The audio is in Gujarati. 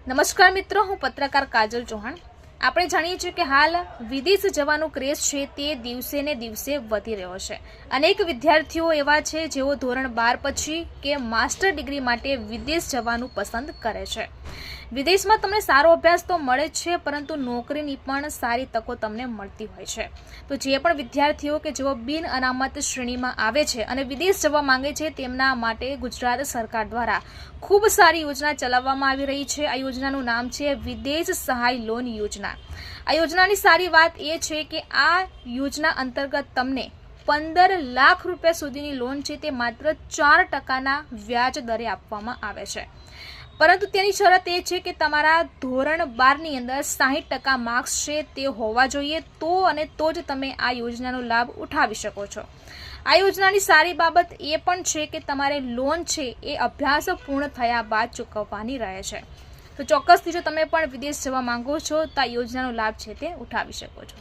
નમસ્કાર મિત્રો, હું પત્રકાર કાજલ ચૌહાણ। આપણે જાણીએ છીએ કે હાલ વિદેશ જવાનો ક્રેઝ છે તે દિવસે ને દિવસે વધી રહ્યો છે। અનેક વિદ્યાર્થીઓ એવા છે જેઓ ધોરણ 12 પછી કે માસ્ટર ડિગ્રી માટે વિદેશ જવાનું પસંદ કરે છે। વિદેશમાં તમને સારો અભ્યાસ તો મળે છે, પરંતુ નોકરીની પણ સારી તકો તમને મળતી હોય છે। તો જે પણ વિદ્યાર્થીઓ કે જેઓ બિન અનામત શ્રેણીમાં આવે છે અને વિદેશ જવા માંગે છે, તેમના માટે ગુજરાત સરકાર દ્વારા ખૂબ સારી યોજના ચલાવવામાં આવી રહી છે। આ યોજનાનું નામ છે વિદેશ સહાય લોન યોજના। આ યોજનાની સારી વાત એ છે કે આ યોજના અંતર્ગત તમને 15 લાખ રૂપિયા સુધીની લોન છે તે માત્ર 4% વ્યાજ દરે આપવામાં આવે છે, પરંતુ તેની શરત એ છે કે તમારા ધોરણ 12ની અંદર 60% માર્ક્સ છે તે હોવા જોઈએ, તો જ તમે આ યોજનાનો લાભ ઉઠાવી શકો છો। આ યોજનાની સારી બાબત એ પણ છે કે તમારે લોન છે એ અભ્યાસ પૂર્ણ થયા બાદ ચૂકવવાની રહે છે। તો ચોક્કસથી જો તમે પણ વિદેશ જવા માંગો છો તો આ યોજનાનો લાભ છે તે ઉઠાવી શકો છો।